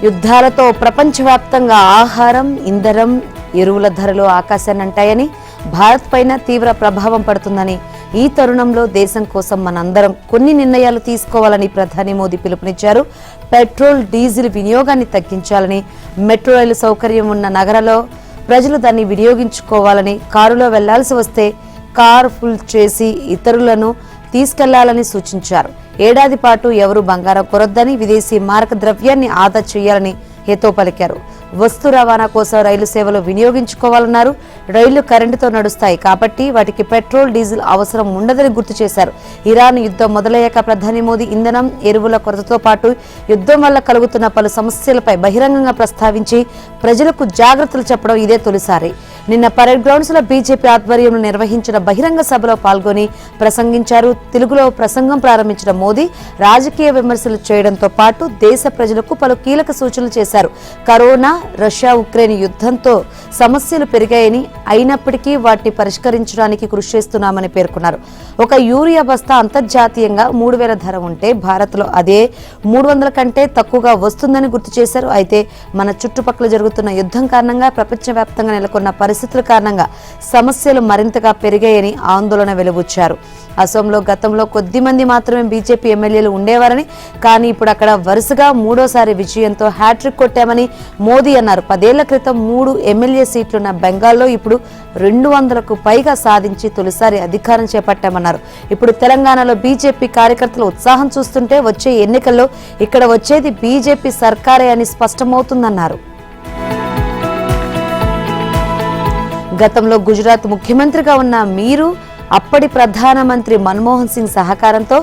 యుద్ధాలతో ప్రపంచవ్యాప్తంగా ఆహారం, ఇంధనం, ఎరువుల ధరలు ఆకాశాన్నంటాయని, భారత్ పైన తీవ్ర ప్రభావం పడుతుందని, ఈ తరుణంలో దేశం కోసం మనందరం కొన్ని నిర్ణయాలు తీసుకోవాలని ప్రధాని మోదీ పిలుపునిచ్చారు. పెట్రోల్, డీజిల్ వినియోగాన్ని తగ్గించాలని, మెట్రో రైలు సౌకర్యం ఉన్న నగరాల్లో ప్రజలు దాన్ని వినియోగించుకోవాలని, కారులో వెళ్లాల్సి వస్తే కార్ ఫుల్ చేసి ఇతరులను తీసుకెళ్లాలని సూచించారు. ఏడాది పాటు ఎవరూ బంగారం కొరొద్దని, విదేశీ మారక ద్రవ్యాన్ని ఆదా చేయాలని హితవు పలికారు. వస్తు రవాణా కోసం రైలు సేవలు వినియోగించుకోవాలన్నారు. రైళ్లు కరెంటుతో నడుస్తాయి కాబట్టి వాటికి పెట్రోల్, డీజిల్ అవసరం ఉండదని గుర్తు చేశారు. ఇరాన్ యుద్ధం మొదలయ్యాక ప్రధాని మోదీ ఇంధనం, ఎరువుల కొరతతో పాటు యుద్ధం వల్ల కలుగుతున్న పలు సమస్యలపై బహిరంగంగా ప్రస్తావించి ప్రజలకు జాగ్రత్తలు చెప్పడం ఇదే తొలిసారి. నిన్న పరేడ్ గ్రౌండ్స్ లో బీజేపీ ఆధ్వర్యంలో నిర్వహించిన బహిరంగ సభలో పాల్గొని ప్రసంగించారు. తెలుగులో ప్రసంగం ప్రారంభించిన మోదీ రాజకీయ విమర్శలు చేయడంతో పాటు దేశ ప్రజలకు పలు కీలక సూచనలు చేశారు. కరోనా, రష్యా ఉక్రెయిన్ యుద్ధంతో సమస్యలు పెరిగాయని, అయినప్పటికీ వాటిని పరిష్కరించడానికి కృషి చేస్తున్నామని పేర్కొన్నారు. ఒక యూరియా బస్తా అంతర్జాతీయంగా 3,000 ధర ఉంటే భారత్లో అదే 300 కంటే తక్కువగా వస్తుందని గుర్తు చేశారు. అయితే మన చుట్టుపక్కల జరుగుతున్న యుద్ధం కారణంగా ప్రపంచవ్యాప్తంగా నెలకొన్న పరిస్థితుల కారణంగా సమస్యలు మరింతగా పెరిగాయని ఆందోళన వెలుబుచ్చారు. అసోంలో గతంలో కొద్ది మంది మాత్రమే బీజేపీ ఎమ్మెల్యేలు ఉండేవారని, కానీ ఇప్పుడు అక్కడ వరుసగా 3వ విజయంతో హ్యాట్రిక్ కొట్టామని మోదీ అన్నారు. 10 ఏళ్ల క్రితం 3 ఎమ్మెల్యే సీట్లున్న బెంగాల్లో ఇప్పుడు 200కు పైగా సాధించి తొలిసారి అధికారం చేపట్టామన్నారు. ఇప్పుడు తెలంగాణలో బీజేపీ కార్యకర్తల ఉత్సాహం చూస్తుంటే వచ్చే ఎన్నికల్లో ఇక్కడ వచ్చేది బీజేపీ సర్కారే అని స్పష్టమవుతుందన్నారు. గతంలో గుజరాత్ ముఖ్యమంత్రిగా ఉన్న మీరు అప్పటి ప్రధానమంత్రి మన్మోహన్ సింగ్ సహకారంతో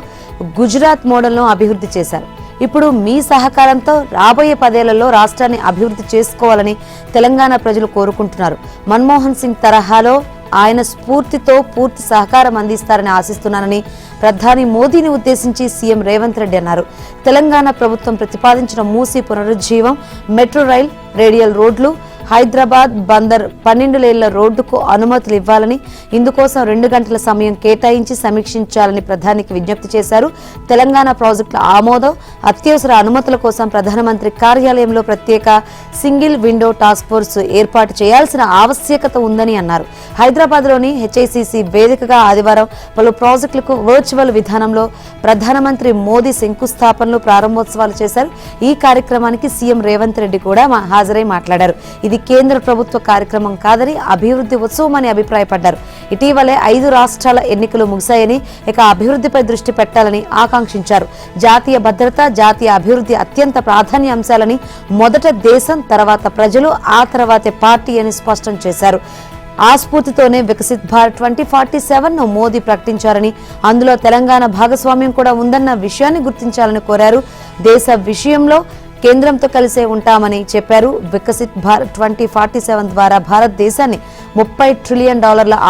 గుజరాత్ మోడల్ను అభివృద్ధి చేశారు. ఇప్పుడు మీ సహకారంతో రాబోయే 10 ఏళ్లలో రాష్ట్రాన్ని అభివృద్ధి చేసుకోవాలని తెలంగాణ ప్రజలు కోరుకుంటున్నారు. మన్మోహన్ సింగ్ తరహాలో ఆయన స్ఫూర్తితో పూర్తి సహకారం అందిస్తారని ఆశిస్తున్నానని ప్రధాని మోదీని ఉద్దేశించి సీఎం రేవంత్ రెడ్డి అన్నారు. తెలంగాణ ప్రభుత్వం ప్రతిపాదించిన మూసీ పునరుజ్జీవం, మెట్రో రైల్, రేడియల్ రోడ్లు, హైదరాబాద్ బందర్ 12 లేన్ల రోడ్డుకు అనుమతులు ఇవ్వాలని, ఇందుకోసం 2 గంటల సమయం కేటాయించి సమీక్షించాలని ప్రధానికి విజ్ఞప్తి చేశారు. తెలంగాణ ప్రాజెక్టుల ఆమోదం, అత్యవసర అనుమతుల కోసం ప్రధానమంత్రి కార్యాలయంలో ప్రత్యేక సింగిల్ విండో టాస్క్ ఫోర్స్ ఏర్పాటు చేయాల్సిన ఆవశ్యకత ఉందని అన్నారు. హైదరాబాద్లోని హెచ్ఐసిసి వేదికగా ఆదివారం పలు ప్రాజెక్టులకు వర్చువల్ విధానంలో ప్రధానమంత్రి మోదీ శంకుస్థాపనలు, ప్రారంభోత్సవాలు చేశారు. ఈ కార్యక్రమానికి సీఎం రేవంత్ రెడ్డి కూడా హాజరై మాట్లాడారు. ఇది కేంద్ర ప్రభుత్వ కార్యక్రమం కాదని, అభివృద్ధి ఉత్సవం అని అభిప్రాయపడ్డారు. ఇటీవలే 5 రాష్ట్రాల ఎన్నికలు ముగిశాయని, ఇక అభివృద్ధిపై దృష్టి పెట్టాలని ఆకాంక్షించారు. జాతీయ భద్రత, జాతీయ అభివృద్ధి అత్యంత ప్రాధాన్య అంశాలని, మొదట దేశం, తర్వాత ప్రజలు, ఆ తర్వాతే పార్టీ అని స్పష్టం చేశారు. ఆ స్ఫూర్తితోనే వికసిత్ భారత్ 2047ను మోదీ ప్రకటించారని, అందులో తెలంగాణ భాగస్వామ్యం కూడా ఉందన్న విషయాన్ని గుర్తించాలని కోరారు. దేశ విషయంలో కేంద్రంతో కలిసే ఉంటామని చెప్పారు. వికసిత్ భారత్ 2047 ద్వారా భారతదేశాన్ని $30 ట్రిలియన్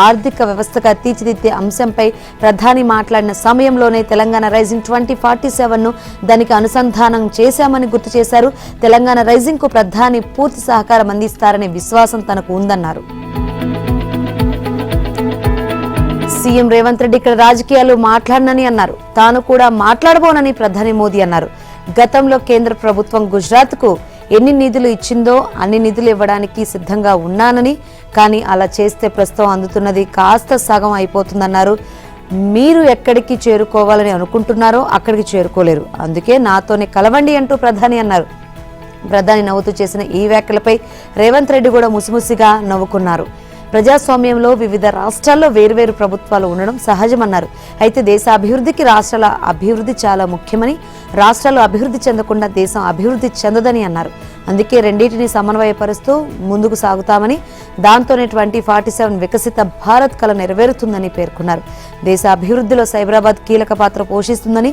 ఆర్థిక వ్యవస్థగా తీర్చిదిద్దే అంశంపై ప్రధాని మాట్లాడిన సమయంలోనే తెలంగాణ రైజింగ్ 2047ను దానికి అనుసంధానం చేశామని గుర్తు చేశారు. తెలంగాణ రైజింగ్ కు ప్రధాని పూర్తి సహకారం అందిస్తారనే విశ్వాసం తనకు ఉందన్నారు. సీఎం రేవంత్ రెడ్డి ఇక్కడ రాజకీయాలు మాట్లాడనని అన్నారు. తాను కూడా మాట్లాడబోనని ప్రధాని మోదీ అన్నారు. గతంలో కేంద్ర ప్రభుత్వం గుజరాత్కు ఎన్ని నిధులు ఇచ్చిందో అన్ని నిధులు ఇవ్వడానికి సిద్ధంగా ఉన్నానని, కానీ అలా చేస్తే ప్రస్తుతం అందుతున్నది కాస్త సగం అయిపోతుందన్నారు. మీరు ఎక్కడికి చేరుకోవాలని అనుకుంటున్నారో అక్కడికి చేరుకోలేరు, అందుకే నాతోనే కలవండి అంటూ ప్రధాని అన్నారు. ప్రధాని నవ్వుతూ చేసిన ఈ వ్యాఖ్యలపై రేవంత్ రెడ్డి కూడా ముసిముసిగా నవ్వుకున్నారు. ప్రజాస్వామ్యంలో వివిధ రాష్ట్రాల్లో వేర్వేరు ప్రభుత్వాలు ఉండడం సహజమన్నారు. అయితే దేశ అభివృద్ధికి రాష్ట్రాల అభివృద్ధి చాలా ముఖ్యమని, రాష్ట్రాలు అభివృద్ధి చెందకుండా దేశం అభివృద్ధి చెందదని అన్నారు. అందుకే రెండింటిని సమన్వయపరుస్తూ ముందుకు సాగుతామని, దాంతోనే 2047 వికసిత భారత్ కల నెరవేరుతుందని పేర్కొన్నారు. దేశ అభివృద్ధిలో సైబరాబాద్ కీలక పాత్ర పోషిస్తుందని,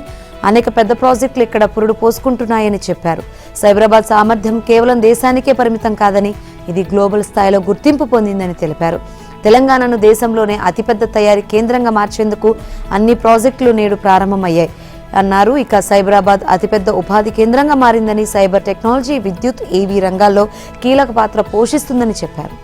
అనేక పెద్ద ప్రాజెక్టులు ఇక్కడ పురుడు పోసుకుంటున్నాయని చెప్పారు. సైబరాబాద్ సామర్థ్యం కేవలం దేశానికే పరిమితం కాదని, ఇది గ్లోబల్ స్థాయిలో గుర్తింపు పొందిందని తెలిపారు. తెలంగాణను దేశంలోనే అతిపెద్ద తయారీ కేంద్రంగా మార్చేందుకు అన్ని ప్రాజెక్టులు నేడు ప్రారంభమయ్యాయి అన్నారు. ఇక సైబరాబాద్ అతిపెద్ద ఉపాధి కేంద్రంగా మారిందని, సైబర్ టెక్నాలజీ, విద్యుత్, ఏవీ రంగాల్లో కీలక పాత్ర పోషిస్తుందని చెప్పారు.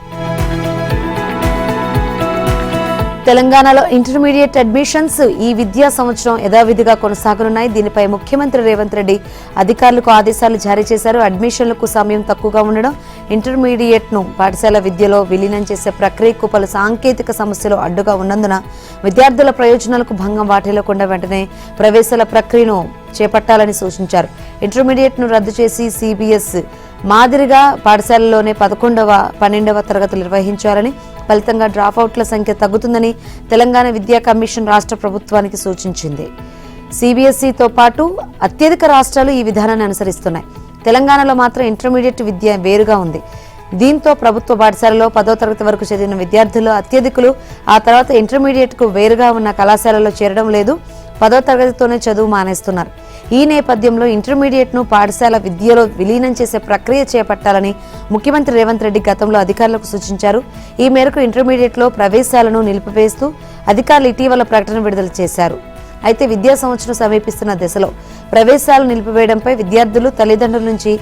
తెలంగాణలో ఇంటర్మీడియట్ అడ్మిషన్స్ ఈ విద్యా సంవత్సరం యథావిధిగా కొనసాగనున్నాయి. దీనిపై ముఖ్యమంత్రి రేవంత్ రెడ్డి అధికారులకు ఆదేశాలు జారీ చేశారు. అడ్మిషన్లకు సమయం తక్కువగా ఉండడం, ఇంటర్మీడియట్ ను పాఠశాల విద్యలో విలీనం చేసే ప్రక్రియకు పలు సాంకేతిక సమస్యలు అడ్డుగా ఉన్నందున విద్యార్థుల ప్రయోజనాలకు భంగం వాటిల్లకుండా వెంటనే ప్రవేశాల ప్రక్రియను చేపట్టాలని సూచించారు. ఇంటర్మీడియట్ ను రద్దు చేసి సిబిఎస్ మాదిరిగా పాఠశాలలోనే 11వ, 12వ తరగతులు నిర్వహించాలని, ఫలితంగా డ్రాపౌట్ల సంఖ్య తగ్గుతుందని తెలంగాణ విద్యా కమిషన్ రాష్ట్ర ప్రభుత్వానికి సూచించింది. సిబిఎస్ఈతో పాటు అత్యధిక రాష్ట్రాలు ఈ విధానాన్ని అనుసరిస్తున్నాయి. తెలంగాణలో మాత్రం ఇంటర్మీడియట్ విద్య వేరుగా ఉంది. దీంతో ప్రభుత్వ పాఠశాలలో 10వ తరగతి వరకు చదివిన విద్యార్థులు అత్యధికులు ఆ తర్వాత ఇంటర్మీడియట్కు వేరుగా ఉన్న కళాశాలలో చేరడం లేదు. 10వ తరగతితోనే చదువు మానేస్తున్నారు. ఈ నేపథ్యంలో ఇంటర్మీడియట్ను పాఠశాల విద్యలో విలీనం చేసే ప్రక్రియ చేపట్టాలని ముఖ్యమంత్రి రేవంత్ రెడ్డి గతంలో అధికారులకు సూచించారు. ఈ మేరకు ఇంటర్మీడియట్లో ప్రవేశాలను నిలిపివేస్తూ అధికారులు ఇటీవల ప్రకటన విడుదల చేశారు. అయితే విద్యా సంవత్సరం సమీపిస్తున్న దశలో ప్రవేశాలు నిలిపివేయడంపై విద్యార్థులు, తల్లిదండ్రుల నుంచి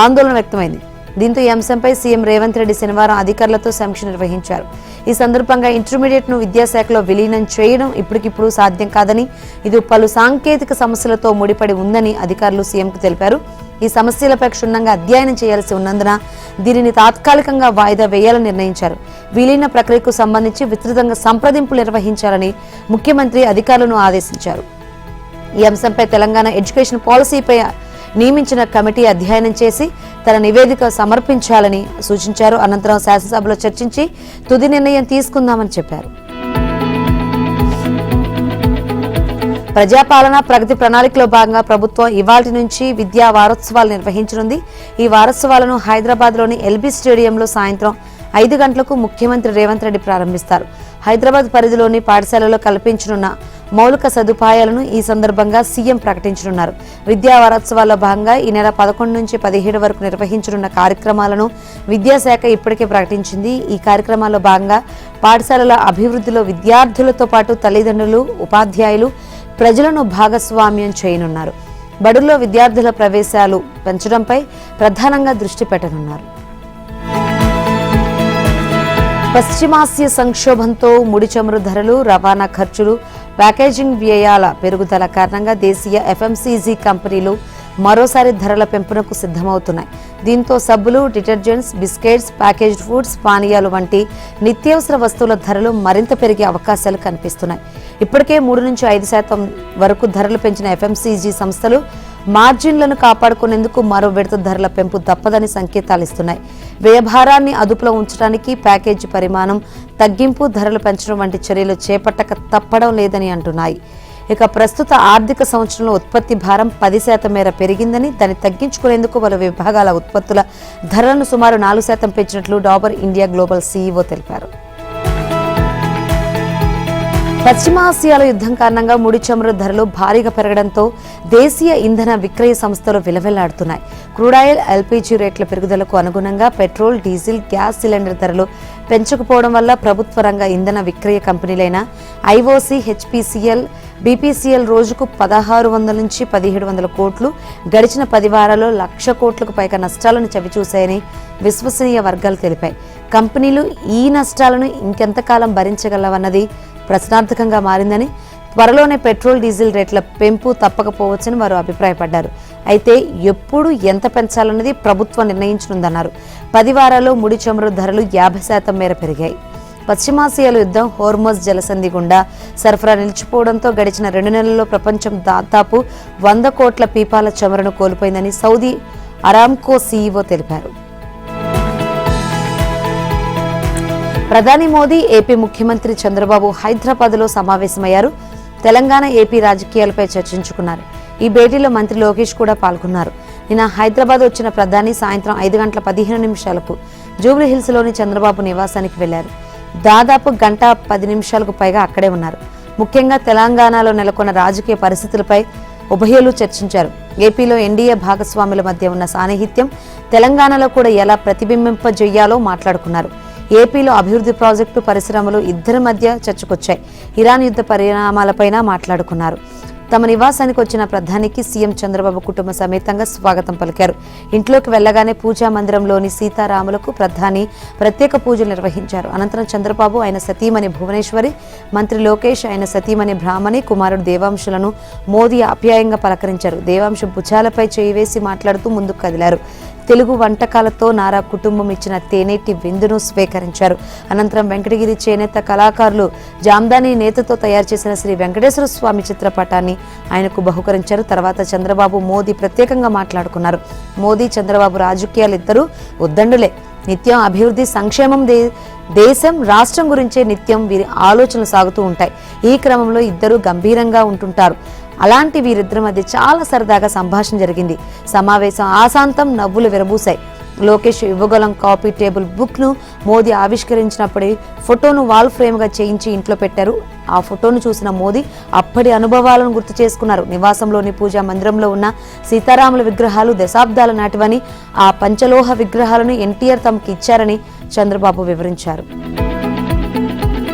ఆందోళన వ్యక్తమైంది. దీంతో ఈ అంశంపై సీఎం రేవంత్ రెడ్డి శనివారం అధికారులతో సమీక్ష నిర్వహించారు. ఈ సందర్భంగా ఇంటర్మీడియట్ ను విద్యాశాఖలో విలీనం చేయడం ఇప్పటికిప్పుడు సాధ్యం కాదని, ఇది పలు సాంకేతిక సమస్యలతో ముడిపడి ఉందని అధికారులు సీఎంకు తెలిపారు. ఈ సమస్యలపై క్షుణ్ణంగా అధ్యయనం చేయాల్సి ఉన్నందున దీనిని తాత్కాలికంగా వాయిదా వేయాలని నిర్ణయించారు. విలీన ప్రక్రియకు సంబంధించి విస్తృతంగా సంప్రదింపులు నిర్వహించాలని ముఖ్యమంత్రి అధికారులను ఆదేశించారు. ఈ అంశంపై తెలంగాణ ఎడ్యుకేషన్ పాలసీపై నియమించిన కమిటీ అధ్యయనం చేసి తన నివేదిక సమర్పించాలని సూచించారు. అనంతరం శాసనసభలో చర్చించి తుది నిర్ణయం తీసుకుందామని చెప్పారు. ప్రజాపాలన ప్రగతి ప్రణాళికలో భాగంగా ప్రభుత్వం ఇవాళ్టి నుంచి విద్యా వారోత్సవాలు నిర్వహించనుంది. ఈ వారోత్సవాలను హైదరాబాద్లోని ఎల్బీ స్టేడియంలో సాయంత్రం 5 గంటలకు ముఖ్యమంత్రి రేవంత్ రెడ్డి ప్రారంభిస్తారు. హైదరాబాద్ పరిధిలోని పాఠశాలలో కల్పించనున్న మౌలిక సదుపాయాలను ఈ సందర్భంగా సీఎం ప్రకటించనున్నారు. విద్యా వారోత్సవాల్లో భాగంగా ఈ నెల 11 నుంచి 17 వరకు నిర్వహించనున్న కార్యక్రమాలను విద్యాశాఖ ఇప్పటికే ప్రకటించింది. ఈ కార్యక్రమాల్లో భాగంగా పాఠశాలల అభివృద్ధిలో విద్యార్థులతో పాటు తల్లిదండ్రులు, ఉపాధ్యాయులు, ప్రజలను భాగస్వామ్యం చేయనున్నారు. బడుల్లో విద్యార్థుల ప్రవేశాలు పెంచడంపై ప్రధానంగా దృష్టి పెట్టనున్నారు. పశ్చిమాసియా సంక్షోభంతో ముడి చమురు ధరలు, రవాణా ఖర్చులు, ప్యాకేజింగ్ వ్యయాల పెరుగుదల కారణంగా దేశీయ ఎఫ్ఎంసీజీ కంపెనీలు మరోసారి ధరల పెంపునకు సిద్ధమవుతున్నాయి. దీంతో సబ్బులు, డిటర్జెంట్స్, బిస్కెట్స్, ప్యాకేజ్డ్ ఫుడ్స్, పానీయాలు వంటి నిత్యావసర వస్తువుల ధరలు మరింత పెరిగే అవకాశాలు కనిపిస్తున్నాయి. ఇప్పటికే 3 నుంచి 5% వరకు ధరలు పెంచిన ఎఫ్ఎంసీజీ సంస్థలు మార్జిన్లను కాపాడుకునేందుకు మరో విడత ధరల పెంపు తప్పదని సంకేతాలు ఇస్తున్నాయి. వ్యయభారాన్ని అదుపులో ఉంచడానికి ప్యాకేజీ పరిమాణం తగ్గింపు, ధరలు పెంచడం వంటి చర్యలు చేపట్టక తప్పడం లేదని అంటున్నాయి. ఇక ప్రస్తుత ఆర్థిక సంవత్సరంలో ఉత్పత్తి భారం 10% మేర పెరిగిందని, దాన్ని తగ్గించుకునేందుకు పలు విభాగాల ఉత్పత్తుల ధరలను సుమారు 4% పెంచినట్లు డాబర్ ఇండియా గ్లోబల్ సీఈఓ తెలిపారు. పశ్చిమాసియాలో యుద్ధం కారణంగా ముడి చమురు ధరలు భారీగా పెరగడంతో దేశీయ ఇంధన విక్రయ సంస్థలు విలవిల్లాడుతున్నాయి. క్రూడాయిల్, ఎల్పీజీ రేట్ల పెరుగుదలకు అనుగుణంగా పెట్రోల్, డీజిల్, గ్యాస్ సిలిండర్ ధరలు పెంచకపోవడం వల్ల ప్రభుత్వ రంగ ఇంధన విక్రయ కంపెనీలైన ఐఓసీ, హెచ్పీసీఎల్, బీపీసీఎల్ రోజుకు 1600 నుంచి 1700 కోట్లు, గడిచిన 10 వారాల్లో 1,00,000 కోట్లకు పైగా నష్టాలను చవిచూశాయని విశ్వసనీయ వర్గాలు తెలిపాయి. కంపెనీలు ఈ నష్టాలను ఇంకెంతకాలం భరించగలవన్నది ప్రశ్నార్థకంగా మారిందని, త్వరలోనే పెట్రోల్, డీజిల్ రేట్ల పెంపు తప్పకపోవచ్చని వారు అభిప్రాయపడ్డారు. అయితే ఎప్పుడు ఎంత పెంచాలన్నది ప్రభుత్వం నిర్ణయించనుందన్నారు. 10 వారాల్లో ముడి చమురు ధరలు 50% మేర పెరిగాయి. పశ్చిమాసియాలో యుద్ధం, హోర్మజ్ జలసంధి గుండా సరఫరా నిలిచిపోవడంతో గడిచిన 2 నెలల్లో ప్రపంచం దాదాపు 100 కోట్ల పీపాల చమురును కోల్పోయిందని సౌదీ అరామ్కో సీఈఓ తెలిపారు. ప్రధాని మోదీ, ఏపీ ముఖ్యమంత్రి చంద్రబాబు హైదరాబాద్లో సమావేశమయ్యారు. తెలంగాణ, ఏపీ రాజకీయాలపై చర్చించుకున్నారు. ఈ భేటీలో మంత్రి లోకేష్ కూడా పాల్గొన్నారు. నిన్న హైదరాబాద్ వచ్చిన ప్రధాని సాయంత్రం 5:15 జూబ్లీహిల్స్లోని చంద్రబాబు నివాసానికి వెళ్లారు. దాదాపు 1:10 పైగా అక్కడే ఉన్నారు. ముఖ్యంగా తెలంగాణలో నెలకొన్న రాజకీయ పరిస్థితులపై ఉభయులు చర్చించారు. ఏపీలో ఎన్డీఏ భాగస్వాముల మధ్య ఉన్న సాన్నిహిత్యం తెలంగాణలో కూడా ఎలా ప్రతిబింబింపజేయాలో మాట్లాడుకున్నారు. ఏపీలో అభివృద్ధి ప్రాజెక్టు, పరిశ్రమలు ఇద్దరి మధ్య చర్చకొచ్చాయి. ఇరాన్ యుద్ధ పరిణామాలపైన మాట్లాడుకున్నారు. తమ నివాసానికి వచ్చిన ప్రధానికి సీఎం చంద్రబాబు కుటుంబ సమేతంగా స్వాగతం పలికారు. ఇంట్లోకి వెళ్లగానే పూజా మందిరంలోని సీతారాములకు ప్రధాని ప్రత్యేక పూజలు నిర్వహించారు. అనంతరం చంద్రబాబు ఆయన సతీమణి భువనేశ్వరి, మంత్రి లోకేష్ ఆయన సతీమణి బ్రాహ్మణి, కుమారుడు దేవాంశులను మోదీ ఆప్యాయంగా పలకరించారు. దేవాంశు భుజాలపై చేయి వేసి మాట్లాడుతూ ముందుకు కదిలారు. తెలుగు వంటకాలతో నారా కుటుంబం ఇచ్చిన తేనేటి విందును స్వీకరించారు. అనంతరం వెంకటగిరి చేనేత కళాకారులు జామ్దాని నేతతో తయారు చేసిన శ్రీ వెంకటేశ్వర స్వామి చిత్రపటాన్ని ఆయనకు బహుకరించారు. తర్వాత చంద్రబాబు మోదీ ప్రత్యేకంగా మాట్లాడుకున్నారు. మోదీ చంద్రబాబు రాజకీయాలు ఇద్దరు ఉద్దండులే. నిత్యం అభివృద్ధి, సంక్షేమం, దేశం, రాష్ట్రం గురించే నిత్యం వీరి ఆలోచనలు సాగుతూ ఉంటాయి. ఈ క్రమంలో ఇద్దరు గంభీరంగా ఉంటుంటారు. అలాంటి వీరిద్దరి మధ్య చాలా సరదాగా సంభాషణ జరిగింది. సమావేశం ఆశాంతం నవ్వులు విరబూశాయి. లోకేష్ యువగలం కాపీ టేబుల్ బుక్ను మోదీ ఆవిష్కరించినప్పుడే ఫోటోను వాల్ ఫ్రేమ్గా చేయించి ఇంట్లో పెట్టారు. ఆ ఫోటోను చూసిన మోదీ అప్పటి అనుభవాలను గుర్తు చేసుకున్నారు. నివాసంలోని పూజా మందిరంలో ఉన్న సీతారాముల విగ్రహాలు దశాబ్దాల నాటివని, ఆ పంచలోహ విగ్రహాలను ఎన్టీఆర్ తమకు ఇచ్చారని చంద్రబాబు వివరించారు.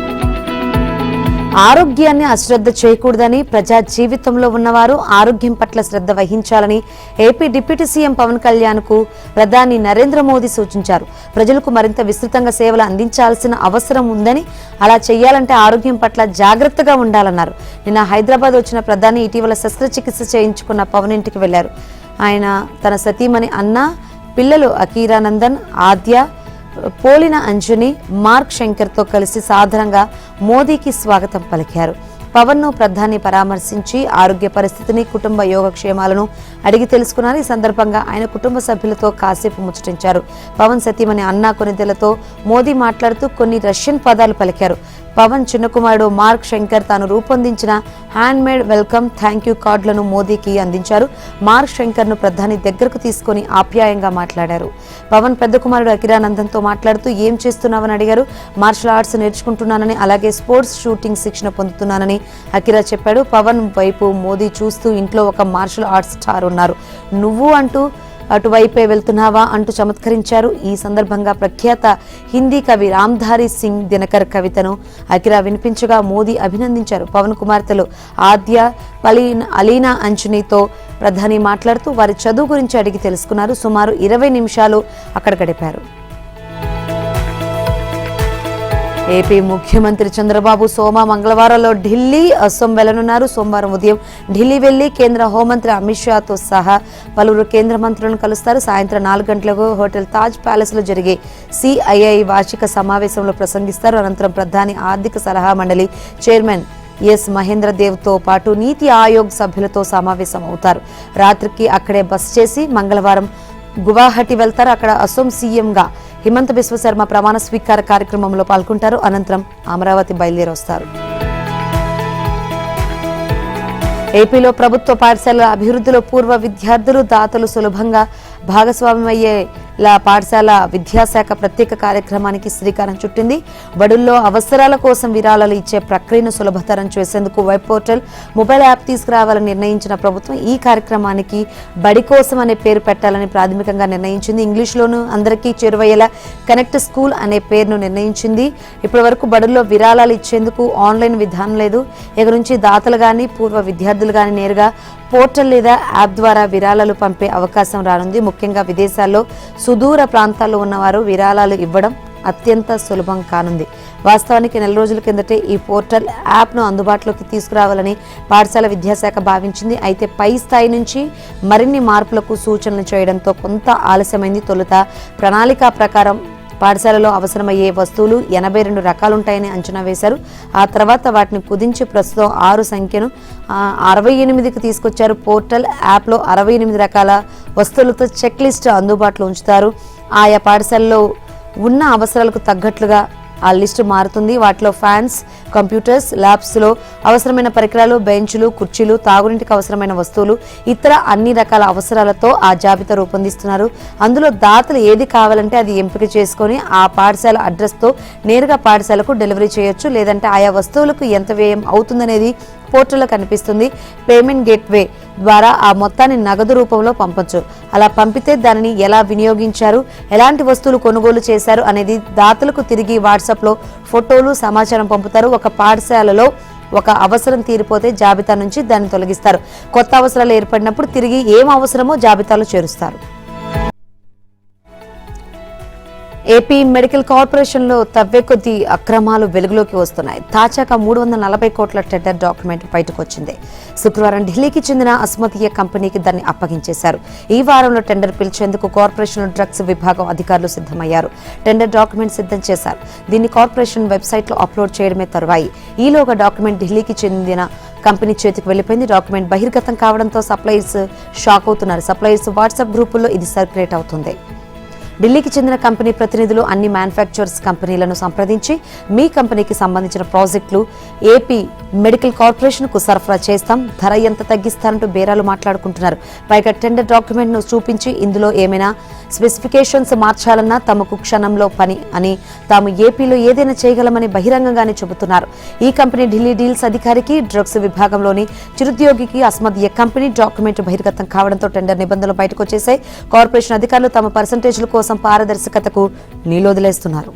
ఆరోగ్యాన్ని అశ్రద్ధ చేయకూడదని, ప్రజా జీవితంలో ఉన్నవారు ఆరోగ్యం పట్ల శ్రద్ధ వహించాలని AP deputy CM Pawan Kalyan కు ప్రధాని నరేంద్ర మోదీ సూచించారు. ప్రజలకు మరింత విస్తృతంగా సేవలు అందించాల్సిన అవసరం ఉందని, అలా చేయాలంటే ఆరోగ్యం పట్ల జాగ్రత్తగా ఉండాలన్నారు. నిన్న హైదరాబాద్ వచ్చిన ప్రధాని ఇటీవల శస్త్రచికిత్స చేయించుకున్న పవన్ ఇంటికి వెళ్లారు. ఆయన తన సతీమణి అన్న, పిల్లలు అకీరానందన్, ఆద్య, పోలిన అంజని, మార్క్ శంకర్తో కలిసి సాధారణంగా మోదీకి స్వాగతం పలికారు. పవన్ ను ప్రధాని పరామర్శించి ఆరోగ్య పరిస్థితిని, కుటుంబ యోగక్షేమాలను అడిగి తెలుసుకున్నారు. ఈ సందర్భంగా ఆయన కుటుంబ సభ్యులతో కాసేపు ముచ్చటించారు. పవన్ సతీమణి అన్న కొనిదెలతో మోదీ మాట్లాడుతూ కొన్ని రష్యన్ పదాలు పలికారు. పవన్ చిన్న కుమారుడు మార్క్ శంకర్ తాను రూపొందించిన hand made welcome, thank you కార్డులను మోదీకి అందించారు. మార్క్ శంకర్ ను ప్రధాని దగ్గరకు తీసుకుని ఆప్యాయంగా మాట్లాడారు. పవన్ పెద్ద కుమారుడు అకిరానందన్తో మాట్లాడుతూ ఏం చేస్తున్నావని అడిగారు. మార్షల్ ఆర్ట్స్ నేర్చుకుంటున్నానని, అలాగే స్పోర్ట్స్ షూటింగ్ శిక్షణ పొందుతున్నానని అకిరా చెప్పాడు. పవన్ వైపు మోదీ చూస్తూ ఇంట్లో ఒక మార్షల్ ఆర్ట్స్ స్టార్ ఉన్నారు, నువ్వు అంటూ అటువైపే వెళ్తున్నావా అంటూ చమత్కరించారు. ఈ సందర్భంగా ప్రఖ్యాత హిందీ కవి రామ్ధారి సింగ్ దినకర్ కవితను అకిరా వినిపించగా మోదీ అభినందించారు. పవన్ కుమార్తెలు ఆద్య, అలీనా అంజనీతో ప్రధాని మాట్లాడుతూ వారి చదువు గురించి అడిగి తెలుసుకున్నారు. సుమారు 20 నిమిషాలు అక్కడ గడిపారు. ఏపీ ముఖ్యమంత్రి చంద్రబాబు మంగళవారంలో ఢిల్లీ, అసోం వెళ్లనున్నారు. సోమవారం ఉదయం ఢిల్లీ వెళ్లి కేంద్ర హోంమంత్రి అమిత్ షాతో సహా పలువురు కేంద్ర మంత్రులను కలుస్తారు. సాయంత్రం 4 గంటలకు హోటల్ తాజ్ ప్యాలెస్ లో జరిగే సిఐఐ వార్షిక సమావేశంలో ప్రసంగిస్తారు. అనంతరం ప్రధాని ఆర్థిక సలహా మండలి చైర్మన్ ఎస్ మహేంద్ర దేవ్తో పాటు నీతి ఆయోగ్ సభ్యులతో సమావేశం అవుతారు. రాత్రికి అక్కడే బస చేసి మంగళవారం గువాహటి వెళ్తారు. అక్కడ అసోం సీఎంగా హిమంత బిశ్వ శర్మ ప్రమాణ స్వీకార కార్యక్రమంలో పాల్గొంటారు. అనంతరం అమరావతి బయలుదేరి వస్తారు. ఏపీలో ప్రభుత్వ పాఠశాలల అభివృద్ధిలో పూర్వ విద్యార్థులు, దాతలు సులభంగా భాగస్వామ్యమయ్యేలా పాఠశాల విద్యాశాఖ ప్రత్యేక కార్యక్రమానికి శ్రీకారం చుట్టింది. బడుల్లో అవసరాల కోసం విరాళాలు ఇచ్చే ప్రక్రియను సులభతరం చేసేందుకు వెబ్ పోర్టల్, మొబైల్ యాప్ తీసుకురావాలని నిర్ణయించిన ప్రభుత్వం ఈ కార్యక్రమానికి బడి కోసం అనే పేరు పెట్టాలని ప్రాథమికంగా నిర్ణయించింది. ఇంగ్లీష్లోనూ అందరికీ చేరువయ్యేలా కనెక్ట్ స్కూల్ అనే పేరును నిర్ణయించింది. ఇప్పటి వరకు బడుల్లో విరాళాలు ఇచ్చేందుకు ఆన్లైన్ విధానం లేదు. ఇక నుంచి దాతలు కానీ, పూర్వ విద్యార్థులు కానీ నేరుగా పోర్టల్ లేదా యాప్ ద్వారా విరాళాలు పంపే అవకాశం రానుంది. ముఖ్యంగా విదేశాల్లో, సుదూర ప్రాంతాల్లో ఉన్నవారు విరాళాలు ఇవ్వడం అత్యంత సులభం కానుంది. వాస్తవానికి 4 రోజుల కిందటే ఈ పోర్టల్, యాప్ను అందుబాటులోకి తీసుకురావాలని పాఠశాల విద్యాశాఖ భావించింది. అయితే పై స్థాయి నుంచి మరిన్ని మార్పులకు సూచనలు చేయడంతో కొంత ఆలస్యమైంది. తొలుత ప్రణాళిక ప్రకారం పాఠశాలలో అవసరమయ్యే వస్తువులు 82 రకాలుంటాయని అంచనా వేశారు. ఆ తర్వాత వాటిని కుదించి ప్రస్తుతం 6 సంఖ్యను 68కి తీసుకొచ్చారు. పోర్టల్, యాప్లో 68 రకాల వస్తువులతో చెక్ లిస్ట్ అందుబాటులో ఉంచుతారు. ఆయా పాఠశాలలో ఉన్న అవసరాలకు తగ్గట్లుగా ఆ లిస్టు మారుతుంది. వాటిలో ఫ్యాన్స్, కంప్యూటర్స్, ల్యాబ్స్లో అవసరమైన పరికరాలు, బెంచ్లు, కుర్చీలు, తాగునీటికి అవసరమైన వస్తువులు, ఇతర అన్ని రకాల అవసరాలతో ఆ జాబితా రూపొందిస్తున్నారు. అందులో దాతలు ఏది కావాలంటే అది ఎంపిక చేసుకొని ఆ పాఠశాల అడ్రస్తో నేరుగా పాఠశాలకు డెలివరీ చేయొచ్చు. లేదంటే ఆయా వస్తువులకు ఎంత వ్యయం అవుతుందనేది పోర్టల్లో కనిపిస్తుంది. పేమెంట్ గేట్వే ద్వారా ఆ మొత్తాన్ని నగదు రూపంలో పంపొచ్చు. అలా పంపితే దానిని ఎలా వినియోగించారు, ఎలాంటి వస్తువులు కొనుగోలు చేశారు అనేది దాతలకు తిరిగి వాట్సాప్లో ఫోటోలు, సమాచారం పంపుతారు. ఒక పాఠశాలలో ఒక అవసరం తీరిపోతే జాబితా నుంచి దాన్ని తొలగిస్తారు. కొత్త అవసరాలు ఏర్పడినప్పుడు తిరిగి ఏం అవసరమో జాబితాలో చేరుస్తారు. ఏపీ మెడికల్ కార్పొరేషన్లో తవ్వే కొద్దీ అక్రమాలు వెలుగులోకి వస్తున్నాయి. తాజాగా 340 కోట్ల టెండర్ డాక్యుమెంట్ బయటకు వచ్చింది. శుక్రవారం ఢిల్లీకి చెందిన అస్మదీయ కంపెనీకి దాన్ని అప్పగించేశారు. ఈ వారంలో టెండర్ పిలిచేందుకు కార్పొరేషన్ డ్రగ్స్ విభాగం అధికారులు సిద్ధమయ్యారు. టెండర్ డాక్యుమెంట్ సిద్ధం చేశారు. దీన్ని కార్పొరేషన్ వెబ్సైట్లో అప్లోడ్ చేయడమే తరువాయి. ఈలోగా డాక్యుమెంట్ ఢిల్లీకి చెందిన కంపెనీ చేతికి వెళ్లిపోయింది. డాక్యుమెంట్ బహిర్గతం కావడంతో సప్లయర్స్ షాక్ అవుతున్నారు. సప్లయర్స్ వాట్సాప్ గ్రూపుల్లో ఇది సర్క్యులేట్ అవుతుంది. ఢిల్లీకి చెందిన కంపెనీ ప్రతినిధులు అన్ని మ్యానుఫ్యాక్చరర్స్ కంపెనీలను సంప్రదించి మీ కంపెనీకి సంబంధించిన ప్రాజెక్టులు ఏపీ మెడికల్ కార్పొరేషన్ కు సరఫరా చేస్తాం, ధర ఎంత తగ్గిస్తారంటూ బేరాలు మాట్లాడుకుంటున్నారు. పైగా టెండర్ డాక్యుమెంట్ ను చూపించి ఇందులో ఏమైనా స్పెసిఫికేషన్స్ మార్చాలన్నా తమకు క్షణంలో పని అని, తాము ఏపీలో ఏదైనా చేయగలమని బహిరంగంగానే చెబుతున్నారు. ఈ కంపెనీ ఢిల్లీ డీల్స్ అధికారికి, డ్రగ్స్ విభాగంలోని చిరుద్యోగికి అస్మదీయ కంపెనీ డాక్యుమెంట్ బహిర్గతం కావడంతో టెండర్ నిబంధనలు బయటకు వచ్చేశాయి. కార్పొరేషన్ అధికారులు తమ పర్సంటేజ్ల కోసం పారదర్శకతకు నీళ్లొదిలేస్తున్నారు.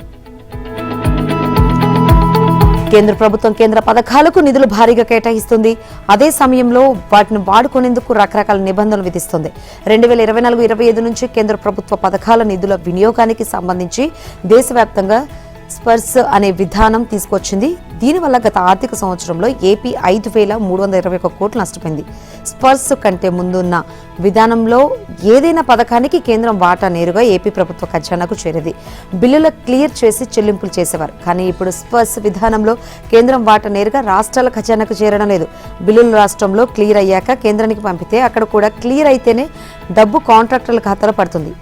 కేంద్ర ప్రభుత్వం కేంద్ర పథకాలకు నిధులు భారీగా కేటాయిస్తుంది. అదే సమయంలో వాటిని వాడుకునేందుకు రకరకాల నిబంధనలు విధిస్తుంది. 2024-25 నుంచి కేంద్ర ప్రభుత్వ పథకాల నిధుల వినియోగానికి సంబంధించి దేశవ్యాప్తంగా స్పర్శ్ అనే విధానం తీసుకొచ్చింది. దీనివల్ల గత ఆర్థిక సంవత్సరంలో ఏపీ 5,321 కోట్లు నష్టపోయింది. స్పర్శ్ కంటే ముందున్న విధానంలో ఏదైనా పథకానికి కేంద్రం వాటా నేరుగా ఏపీ ప్రభుత్వ ఖజానాకు చేరేది. బిల్లులు క్లియర్ చేసి చెల్లింపులు చేసేవారు. కానీ ఇప్పుడు స్పర్శ్ విధానంలో కేంద్రం వాటా నేరుగా రాష్ట్రాల ఖజానాకు చేరడం లేదు. బిల్లులు రాష్ట్రంలో క్లియర్ అయ్యాక కేంద్రానికి పంపితే అక్కడ కూడా క్లియర్ అయితేనే డబ్బు కాంట్రాక్టర్ల ఖాతాలో పడుతుంది.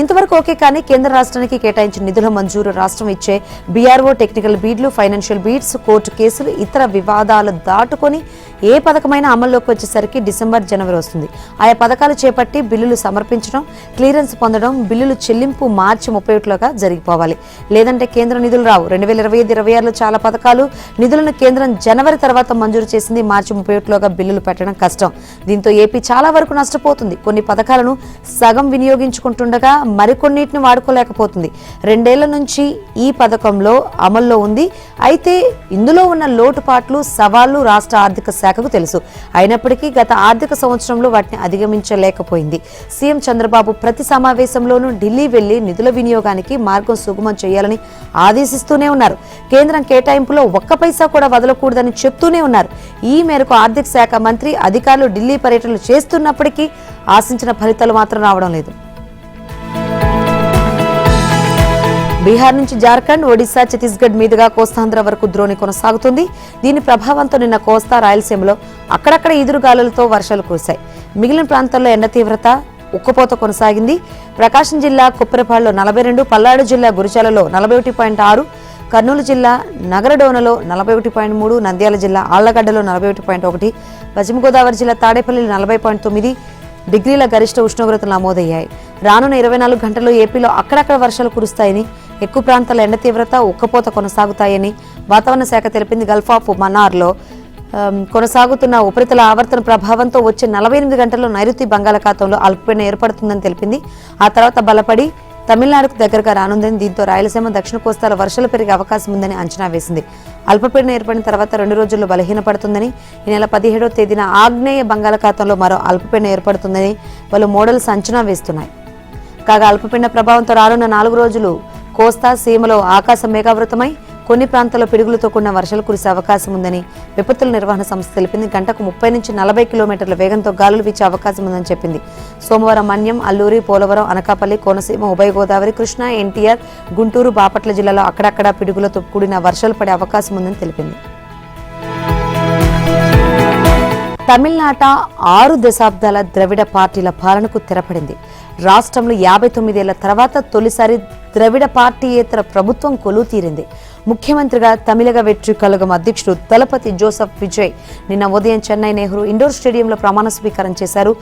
ఇంతవరకు ఓకే, కానీ కేంద్ర రాష్ట్రానికి కేటాయించిన నిధుల మంజూరు, రాష్ట్రం ఇచ్చే బీఆర్ఓ, టెక్నికల్ బీడ్లు, ఫైనాన్షియల్ బీడ్స్, కోర్టు కేసులు, ఇతర వివాదాలు దాటుకొని ఏ పథకమైనా అమల్లోకి వచ్చేసరికి డిసెంబర్, జనవరి వస్తుంది. ఆయా పథకాలు చేపట్టి బిల్లులు సమర్పించడం, క్లియరెన్స్ పొందడం, బిల్లులు చెల్లింపు మార్చి 31లోగా జరిగిపోవాలి. లేదంటే కేంద్ర నిధులు రావు. 2025-26లో చాలా పథకాలు నిధులను కేంద్రం జనవరి తర్వాత మంజూరు చేసింది. మార్చి 31లోగా బిల్లులు పెట్టడం కష్టం. దీంతో ఏపీ చాలా వరకు నష్టపోతుంది. కొన్ని పథకాలను సగం వినియోగించుకుంటుండగా మరికొన్నిటిని వాడుకోలేకపోతుంది. 2 ఏళ్ల నుంచి ఈ పథకంలో అమల్లో ఉంది. అయితే ఇందులో ఉన్న లోటుపాట్లు, సవాళ్లు రాష్ట్ర ఆర్థిక శాఖకు తెలుసు. అయినప్పటికీ గత ఆర్థిక సంవత్సరంలో వాటిని అధిగమించలేకపోయింది. సీఎం చంద్రబాబు ప్రతి సమావేశంలోనూ ఢిల్లీ వెళ్లి నిధుల వినియోగానికి మార్గం సుగమం చేయాలని ఆదేశిస్తూనే ఉన్నారు. కేంద్రం కేటాయింపులో ఒక్క పైసా కూడా వదలకూడదని చెప్తూనే ఉన్నారు. ఈ మేరకు ఆర్థిక శాఖ మంత్రి, అధికారులు ఢిల్లీ పర్యటనలు చేస్తున్నప్పటికీ ఆశించిన ఫలితాలు మాత్రం రావడం లేదు. బీహార్ నుంచి జార్ఖండ్, ఒడిశా, ఛత్తీస్గఢ్ మీదుగా కోస్తాంధ్ర వరకు ద్రోణి కొనసాగుతుంది. దీని ప్రభావంతో నిన్న కోస్తా, రాయలసీమలో అక్కడక్కడ ఈదురుగాలులతో వర్షాలు కురిశాయి. మిగిలిన ప్రాంతాల్లో ఎండ తీవ్రత, ఉక్కపోత కొనసాగింది. ప్రకాశం జిల్లా కుప్పరపాడులో 42, పల్నాడు జిల్లా గురిజాలలో 41.6, కర్నూలు జిల్లా నగరడోనలో 41.3, నంద్యాల జిల్లా ఆళ్లగడ్డలో 41.1, పశ్చిమ గోదావరి జిల్లా తాడేపల్లిలో 40.9 డిగ్రీల గరిష్ట ఉష్ణోగ్రతలు నమోదయ్యాయి. రానున్న 24 గంటల్లో ఏపీలో అక్కడక్కడ వర్షాలు కురుస్తాయని, ఎక్కువ ప్రాంతాల ఎండ తీవ్రత, ఉక్కపోత కొనసాగుతాయని వాతావరణ శాఖ తెలిపింది. గల్ఫ్ ఆఫ్ మన్నార్లో కొనసాగుతున్న ఉపరితల ఆవర్తన ప్రభావంతో వచ్చే 48 గంటల్లో నైరుతి బంగాళాఖాతంలో అల్పపీడనం ఏర్పడుతుందని తెలిపింది. ఆ తర్వాత బలపడి తమిళనాడుకు దగ్గరగా రానుందని, దీంతో రాయలసీమ, దక్షిణ కోస్తాలో వర్షాలు పెరిగే అవకాశం ఉందని అంచనా వేసింది. అల్పపీడనం ఏర్పడిన తర్వాత 2 రోజుల్లో బలహీనపడుతుందని, ఈ నెల 17వ తేదీన ఆగ్నేయ బంగాళాఖాతంలో మరో అల్పపీడనం ఏర్పడుతుందని పలు మోడల్స్ అంచనా వేస్తున్నాయి. కాగా అల్పపీడన ప్రభావంతో రానున్న 4 రోజులు కోస్తా సీమలో ఆకాశం మేఘావృతమై కొన్ని ప్రాంతాల్లో పిడుగులతో కూడిన వర్షాలు కురిసే అవకాశం ఉందని విపత్తుల నిర్వహణ సంస్థ తెలిపింది. గంటకు 30 నుంచి 40 కిలోమీటర్ల వేగంతో గాలులు వీచే అవకాశం ఉందని చెప్పింది. సోమవారం మన్యం, అల్లూరి, పోలవరం, అనకాపల్లి, కోనసీమ, ఉభయ గోదావరి, కృష్ణా, ఎన్టీఆర్, గుంటూరు, బాపట్ల జిల్లాలో అక్కడక్కడ పిడుగులతో కూడిన వర్షాలు పడే అవకాశం ఉందని తెలిపింది. తమిళనాట 6 దశాబ్దాల ద్రవిడ పార్టీల పాలనకు తెరపడింది. రాష్ట్రంలో 59 ఏళ్ల తర్వాత తొలిసారి ద్రవిడ పార్టీయేతర ప్రభుత్వం కొలువు తీరింది. ముఖ్యమంత్రిగా తమిళగ వెట్రి కళగం అధ్యక్షుడు దళపతి జోసెఫ్ విజయ్ నిన్న ఉదయం చెన్నై నెహ్రూ ఇండోర్ స్టేడియంలో ప్రమాణ స్వీకారం చేశారు.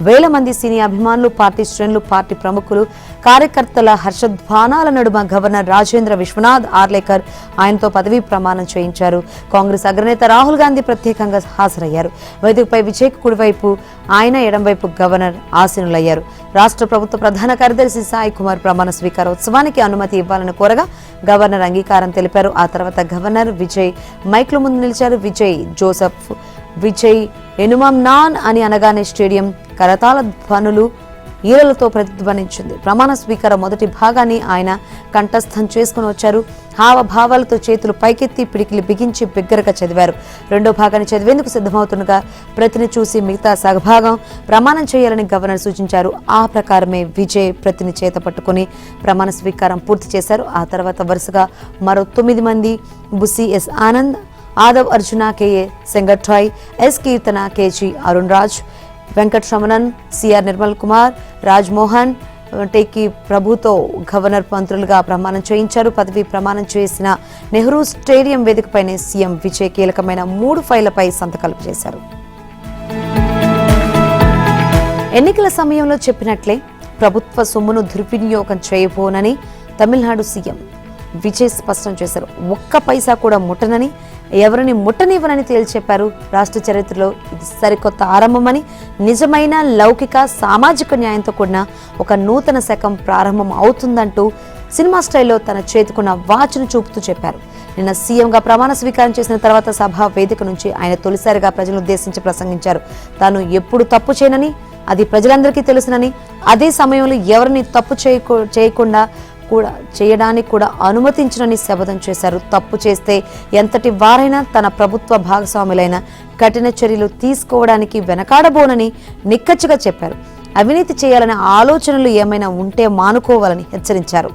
వేల మంది సినీ అభిమానులు, పార్టీ శ్రేణులు, పార్టీ ప్రముఖులు, కార్యకర్తల హర్షధ్వానాల నడుమ గవర్నర్ రాజేంద్ర విశ్వనాథ్ ఆర్లేకర్ ఆయనతో పదవీ ప్రమాణం చేయించారు. కాంగ్రెస్ అగ్రనేత రాహుల్ గాంధీ ప్రత్యేకంగా హాజరయ్యారు. వేదికపై విజయ్ కుడివైపు ఆయన ఎడంవైపు గవర్నర్ ఆసీనులయ్యారు. రాష్ట్ర ప్రభుత్వ ప్రధాన కార్యదర్శి సాయి కుమార్ ప్రమాణ స్వీకారోత్సవానికి అనుమతి ఇవ్వాలని కోరగా గవర్నర్ అంగీకారం తెలిపారు. ఆ తర్వాత గవర్నర్ విజయ్ మైక్ల ముందు నిలిచారు. విజయ్ జోసెఫ్ విజయ్ ఎనుమం నాన్ అని అనగానే స్టేడియం కరతాళ ధ్వనులు ఈలలతో ప్రతిధ్వనించింది. ప్రమాణ స్వీకారం మొదటి భాగాన్ని ఆయన కంఠస్థం చేసుకుని వచ్చారు. హావభావాలతో చేతులు పైకెత్తి పిడికిలి బిగించి బిగ్గరగా చదివారు. రెండో భాగాన్ని చదివేందుకు సిద్ధమవుతుండగా ప్రతిని చూసి మిగతా సగభాగం ప్రమాణం చేయాలని గవర్నర్ సూచించారు. ఆ ప్రకారమే విజయ్ ప్రతిని చేత పట్టుకుని ప్రమాణ స్వీకారం పూర్తి చేశారు. ఆ తర్వాత వరుసగా మరో 9 మంది Bussy S Anand, Aadhav Arjuna, KA Sengottaiyan, S Keerthana, KG Arun Raj, Venkataramanan, CR Nirmal Kumar, Rajmohan టేకి ప్రభుతో గవర్నర్ మంత్రులుగా ప్రమాణం చేయించారు. పదవి ప్రమాణం చేసిన నెహ్రూ స్టేడియం వేదికపైనే సీఎం విజయ్ కీలకమైన 3 ఫైళ్లపై సంతకాలు చేశారు. ఎన్నికల సమయంలో చెప్పినట్లే ప్రభుత్వ సొమ్మును దుర్వినియోగం చేయబోనని తమిళనాడు సీఎం విజయ్ స్పష్టం చేశారు. ఒక్క పైసా కూడా ముట్టనని, ఎవరిని ముట్టనివ్వనని తేల్చెప్పారు. రాష్ట్ర చరిత్రలో ఇది సరికొత్త ఆరంభమని, నిజమైన లౌకిక సామాజిక న్యాయంతో కూడిన ఒక నూతన శకం ప్రారంభం అవుతుందంటూ సినిమా స్టైల్లో తన చేతికున్న వాచ్ను చూపుతూ చెప్పారు. నిన్న సీఎంగా ప్రమాణ స్వీకారం చేసిన తర్వాత సభా వేదిక నుంచి ఆయన తొలిసారిగా ప్రజలను ఉద్దేశించి ప్రసంగించారు. తాను ఎప్పుడు తప్పు చేయనని, అది ప్రజలందరికీ తెలుసునని, అదే సమయంలో ఎవరిని తప్పు చేయకుండా చేయడానికి కూడా అనుమతించనని శపథం చేశారు. తప్పు చేస్తే ఎంతటి వారైనా తన ప్రభుత్వ భాగస్వాములైన కఠిన చర్యలు తీసుకోవడానికి వెనకాడబోనని నిక్కచ్చిగా చెప్పారు. అవినీతి చేయాలనే ఆలోచనలు ఏమైనా ఉంటే మానుకోవాలని హెచ్చరించారు.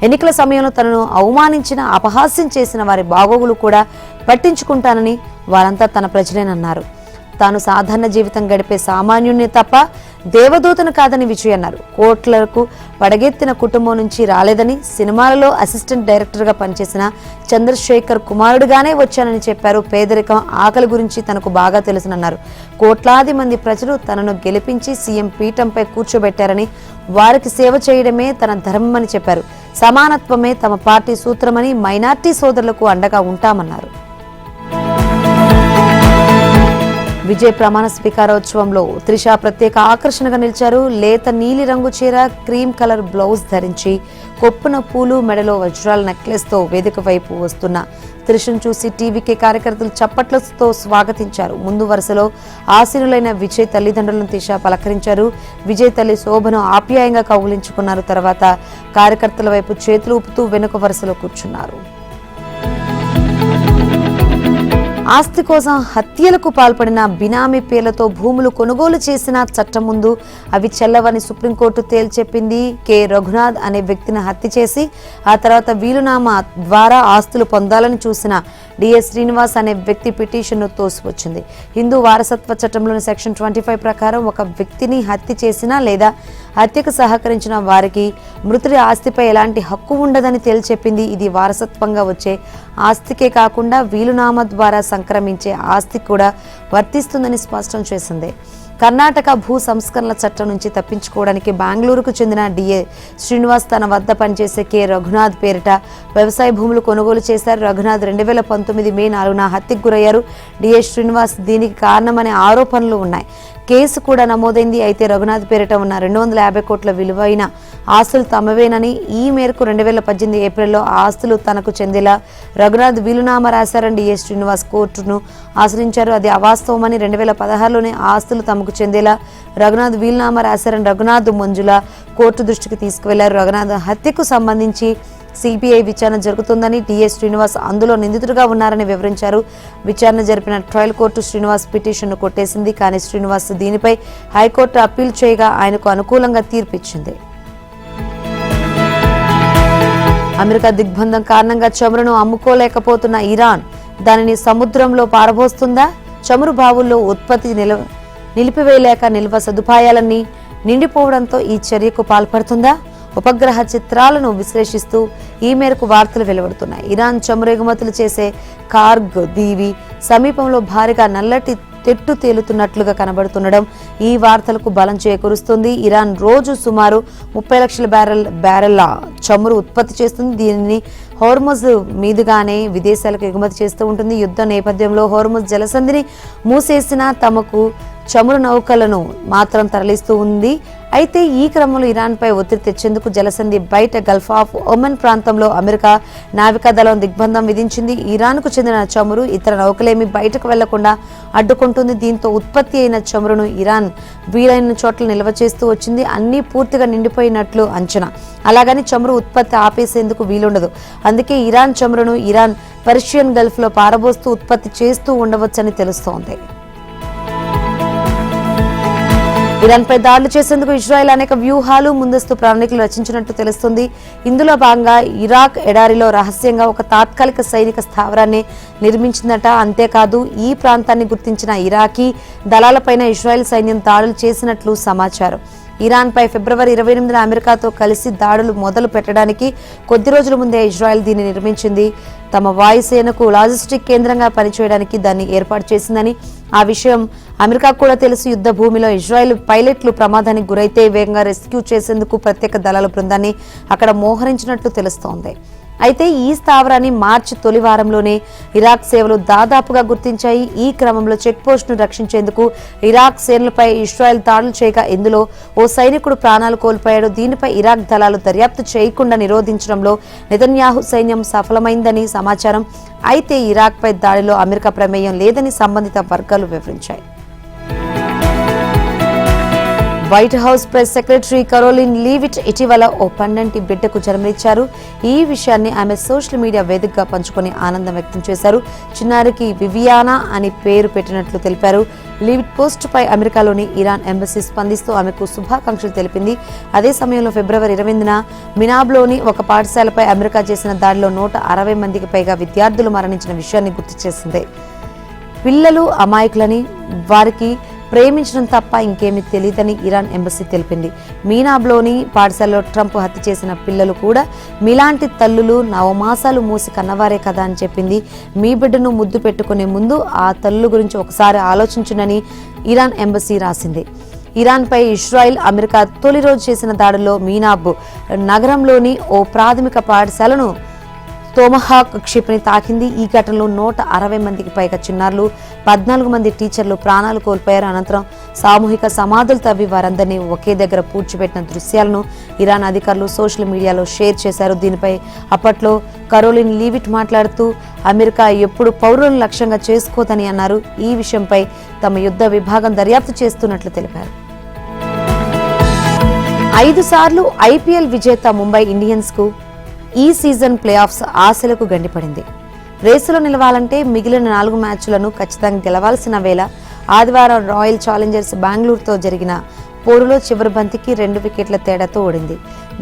ఎన్నికల సమయంలో తనను అవమానించిన, అపహాస్యం చేసిన వారి బాగోగులు కూడా పట్టించుకుంటానని, వారంతా తన ప్రజలేనన్నారు. తాను సాధారణ జీవితం గడిపే సామాన్యుణ్ణి తప్ప దేవదూతను కాదని విజయ్ అన్నారు. కోట్లకు పడగెత్తిన కుటుంబం నుంచి రాలేదని, సినిమాలలో అసిస్టెంట్ డైరెక్టర్గా పనిచేసిన చంద్రశేఖర్ కుమారుడుగానే వచ్చానని చెప్పారు. పేదరికం, ఆకలి గురించి తనకు బాగా తెలుసునన్నారు. కోట్లాది మంది ప్రజలు తనను గెలిపించి సీఎం పీఠంపై కూర్చోబెట్టారని, వారికి సేవ చేయడమే తన ధర్మమని చెప్పారు. సమానత్వమే తమ పార్టీ సూత్రమని, మైనార్టీ సోదరులకు అండగా ఉంటామన్నారు. విజయ్ ప్రమాణ స్వీకారోత్సవంలో త్రిష ప్రత్యేక ఆకర్షణగా నిలిచారు. లేత నీలి రంగు చీర, క్రీమ్ కలర్ బ్లౌజ్ ధరించి, కొప్పున పూలు, మెడలో వజ్రాల నెక్లెస్తో వేదిక వైపు వస్తున్న త్రిషను చూసి టీవీకే కార్యకర్తలు చప్పట్లతో స్వాగతించారు. ముందు వరుసలో ఆసీనులైన విజయ్ తల్లిదండ్రులను త్రిష పలకరించారు. విజయ్ తల్లి శోభను ఆప్యాయంగా కౌగిలించుకున్నారు. తర్వాత కార్యకర్తల వైపు చేతులు ఊపుతూ వెనుక వరుసలో కూర్చున్నారు. ఆస్తి కోసం హత్యలకు పాల్పడిన బినామీ పేర్లతో భూములు కొనుగోలు చేసిన చట్టం ముందు అవి చెల్లవని సుప్రీంకోర్టు తేల్చెప్పింది. కె రఘునాథ్ అనే వ్యక్తిని హత్య చేసి ఆ తర్వాత వీలునామా ద్వారా ఆస్తులు పొందాలని చూసిన డిఎస్ శ్రీనివాస్ అనే వ్యక్తి పిటిషన్ను తోసివచ్చింది. హిందూ వారసత్వ చట్టంలోని సెక్షన్ 25 ప్రకారం ఒక వ్యక్తిని హత్య చేసినా లేదా హత్యకు సహకరించిన వారికి మృతుడి ఆస్తిపై ఎలాంటి హక్కు ఉండదని తేల్చెప్పింది. ఇది వారసత్వంగా వచ్చే ఆస్తికే కాకుండా వీలునామా ద్వారా సంక్రమించే ఆస్తి కూడా వర్తిస్తుందని స్పష్టం చేసింది. కర్ణాటక భూ సంస్కరణల చట్టం నుంచి తప్పించుకోవడానికి బెంగళూరుకు చెందిన డిఏ శ్రీనివాస్ తన వద్ద పనిచేసే కె రఘునాథ్ పేరిట వ్యవసాయ భూములు కొనుగోలు చేశారు. రఘునాథ్ 2019 మే 4న హత్యకు గురయ్యారు. డిఏ శ్రీనివాస్ దీనికి కారణమనే ఆరోపణలు ఉన్నాయి. కేసు కూడా నమోదైంది. అయితే రఘునాథ్ పేరిట ఉన్న 250 కోట్ల విలువైన ఆస్తులు తమవేనని, ఈ మేరకు 2018 ఏప్రిల్లో ఆస్తులు తనకు చెందేలా రఘునాథ్ వీలునామా రాశారని డిఎస్ శ్రీనివాస్ కోర్టును ఆశ్రయించారు. అది అవాస్తవమని, 2016లోనే ఆస్తులు తమకు చెందేలా రఘునాథ్ వీలునామా రాశారని రఘునాథ్ మంజుల కోర్టు దృష్టికి తీసుకువెళ్లారు. రఘునాథ్ హత్యకు సంబంధించి సిబిఐ విచారణ జరుగుతుందని, డిఎస్ శ్రీనివాస్ అందులో నిందితుడిగా ఉన్నారని వివరించారు. విచారణ జరిపిన ట్రయల్ కోర్టు శ్రీనివాస్ పిటిషన్ను కొట్టేసింది. కానీ శ్రీనివాస్ దీనిపై హైకోర్టు అప్పీల్ చేయగా ఆయనకు అనుకూలంగా తీర్పిచ్చింది. అమెరికా దిగ్బంధం కారణంగా చమురును అమ్ముకోలేకపోతున్న ఇరాన్ దానిని సముద్రంలో పారబోస్తుందా? చమురు బావుల్లో ఉత్పత్తి నిలిపివేయలేక నిల్వ సదుపాయాలన్నీ నిండిపోవడంతో ఈ చర్యకు పాల్పడుతుందా? ఉపగ్రహ చిత్రాలను విశ్లేషిస్తూ ఈ మేరకు వార్తలు వెలువడుతున్నాయి. ఇరాన్ చమురు ఎగుమతులు చేసే కార్గ్ దీవి సమీపంలో భారీగా నల్లటి తెట్టు తేలుతున్నట్లుగా కనబడుతుండడం ఈ వార్తలకు బలం చేకూరుస్తుంది. ఇరాన్ రోజు సుమారు 30 లక్షల బ్యారెల్ల చమురు ఉత్పత్తి చేస్తుంది. దీనిని హోర్ముజ్ మీదుగానే విదేశాలకు ఎగుమతి చేస్తూ ఉంటుంది. యుద్ధ నేపథ్యంలో హోర్ముజ్ జలసంధిని మూసేసినా తమకు చమురు నౌకలను మాత్రం తరలిస్తూ ఉంది. అయితే ఈ క్రమంలో ఇరాన్పై ఒత్తిడి తెచ్చేందుకు జలసంధి బయట గల్ఫ్ ఆఫ్ ఒమన్ ప్రాంతంలో అమెరికా నావికాదళం దిగ్బంధం విధించింది. ఇరాన్కు చెందిన చమురు ఇతర నౌకలేమీ బయటకు వెళ్లకుండా అడ్డుకుంటుంది. దీంతో ఉత్పత్తి అయిన చమురును ఇరాన్ వీలైన చోట్ల నిల్వ చేస్తూ వచ్చింది. అన్నీ పూర్తిగా నిండిపోయినట్లు అంచనా. అలాగని చమురు ఉత్పత్తి ఆపేసేందుకు వీలుండదు. అందుకే ఇరాన్ చమురును ఇరాన్ పర్షియన్ గల్ఫ్ లో పారబోస్తూ ఉత్పత్తి చేస్తూ ఉండవచ్చని తెలుస్తోంది. ఇరాన్పై దాడులు చేసేందుకు ఇజ్రాయెల్ అనేక వ్యూహాలు, ముందస్తు ప్రణాళికలు రచించినట్టు తెలుస్తుంది. ఇందులో భాగంగా ఇరాక్ ఎడారిలో రహస్యంగా ఒక తాత్కాలిక సైనిక స్థావరాన్ని నిర్మించిందట. అంతేకాదు ఈ ప్రాంతాన్ని గుర్తించిన ఇరాకీ దళాలపైన ఇజ్రాయెల్ సైన్యం దాడులు చేసినట్లు సమాచారం. ఇరాన్పై ఫిబ్రవరి 28న అమెరికాతో కలిసి దాడులు మొదలు పెట్టడానికి కొద్ది రోజుల ముందే ఇజ్రాయెల్ దీన్ని నిర్మించింది. తమ వాయుసేనకు లాజిస్టిక్ కేంద్రంగా పనిచేయడానికి దాన్ని ఏర్పాటు చేసిందని, ఆ విషయం అమెరికా కూడా తెలుసు. యుద్ధ భూమిలో ఇజ్రాయెల్ పైలట్లు ప్రమాదానికి గురైతే వేగంగా రెస్క్యూ చేసేందుకు ప్రత్యేక దళాల బృందాన్ని అక్కడ మోహరించినట్లు తెలుస్తోంది. అయితే ఈ స్థావరాన్ని మార్చి తొలి వారంలోనే ఇరాక్ సేవలు దాదాపుగా గుర్తించాయి. ఈ క్రమంలో చెక్ పోస్ట్ను రక్షించేందుకు ఇరాక్ సేనలపై ఇజ్రాయెల్ దాడులు చేయగా ఇందులో ఓ సైనికుడు ప్రాణాలు కోల్పోయాడు. దీనిపై ఇరాక్ దళాలు దర్యాప్తు చేయకుండా నిరోధించడంలో నెతన్యాహు సైన్యం సఫలమైందని సమాచారం. అయితే ఇరాక్పై దాడిలో అమెరికా ప్రమేయం లేదని సంబంధిత వర్గాలు వివరించాయి. White House press secretary Karoline Leavitt ఇటీవల ఓ పండంటి బిడ్డకు జన్మనిచ్చారు. ఈ విషయాన్ని ఆమె సోషల్ మీడియా వేదికగా పంచుకొని ఆనందం వ్యక్తం చేశారు. చిన్నారికి వివియానా అని పేరు పెట్టినట్లు తెలిపారు. లీవిట్ పోస్ట్ పై అమెరికాలోని ఇరాన్ ఎంబసీ స్పందిస్తూ ఆమెకు శుభాకాంక్షలు తెలిపింది. అదే సమయంలో ఫిబ్రవరి 28న మినాబ్లోని ఒక పాఠశాలపై అమెరికా చేసిన దాడిలో 160 మందికి పైగా విద్యార్థులు మరణించిన విషయాన్ని గుర్తు చేసింది. పిల్లలు అమాయకులని, వారికి ప్రేమించడం తప్ప ఇంకేమీ తెలియదని ఇరాన్ ఎంబసీ తెలిపింది. మీనాబ్లోని పాఠశాలలో ట్రంప్ హత్య చేసిన పిల్లలు కూడా మీలాంటి తల్లులు 9 మాసాలు మూసి కన్నవారే కదా అని చెప్పింది. మీ బిడ్డను ముద్దు పెట్టుకునే ముందు ఆ తల్లు గురించి ఒకసారి ఆలోచించునని ఇరాన్ ఎంబసీ రాసింది. ఇరాన్పై ఇజ్రాయెల్, అమెరికా తొలి రోజు చేసిన దాడుల్లో మీనాబ్ నగరంలోని ఓ ప్రాథమిక పాఠశాలను తోమహాక్ క్షిపణి తాకింది. ఈ ఘటనలో 160 మందికి పైగా చిన్నారులు, 14 మంది టీచర్లు ప్రాణాలు కోల్పోయారు. అనంతరం సామూహిక సమాధులు తవ్వి వారందరినీ ఒకే దగ్గర పూడ్చిపెట్టిన దృశ్యాలను ఇరాన్ అధికారులు సోషల్ మీడియాలో షేర్ చేశారు. దీనిపై అప్పట్లో కరోలిన్ లీవిట్ మాట్లాడుతూ అమెరికా ఎప్పుడు పౌరులను లక్ష్యంగా చేసుకోదని అన్నారు. ఈ విషయంపై తమ యుద్ధ విభాగం దర్యాప్తు చేస్తున్నట్లు తెలిపారు. 5 సార్లు ఐపీఎల్ విజేత ముంబై ఇండియన్స్ కు ఈ సీజన్ ప్లే ఆఫ్స్ ఆశలకు గండిపడింది. రేసులో నిలవాలంటే మిగిలిన 4 మ్యాచ్లను ఖచ్చితంగా గెలవాల్సిన వేళ ఆదివారం రాయల్ ఛాలెంజర్స్ బెంగళూరుతో జరిగిన పోరులో చివరి బంతికి 2 వికెట్ల తేడాతో ఓడింది.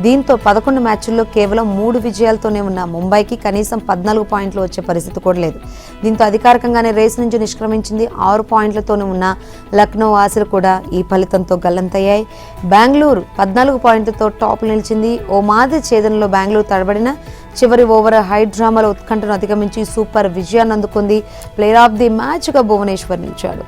దీంతో 11 మ్యాచ్ల్లో కేవలం 3 విజయాలతోనే ఉన్న ముంబైకి కనీసం 14 పాయింట్లు వచ్చే పరిస్థితి కూడా లేదు. దీంతో అధికారికంగానే రేసు నుంచి నిష్క్రమించింది. 6 పాయింట్లతోనే ఉన్న లక్నో ఆశలు కూడా ఈ ఫలితంతో గల్లంతయ్యాయి. బెంగళూరు 14 పాయింట్లతో టాప్ నిలిచింది. ఓ మాదిరి ఛేదనలో బెంగళూరు తడబడిన చివరి ఓవర్ హైడ్రామాలో ఉత్కంఠను అధిగమించి సూపర్ విజయాన్ని అందుకుంది. ప్లేయర్ ఆఫ్ ది మ్యాచ్గా భువనేశ్వర్ నిలిచాడు.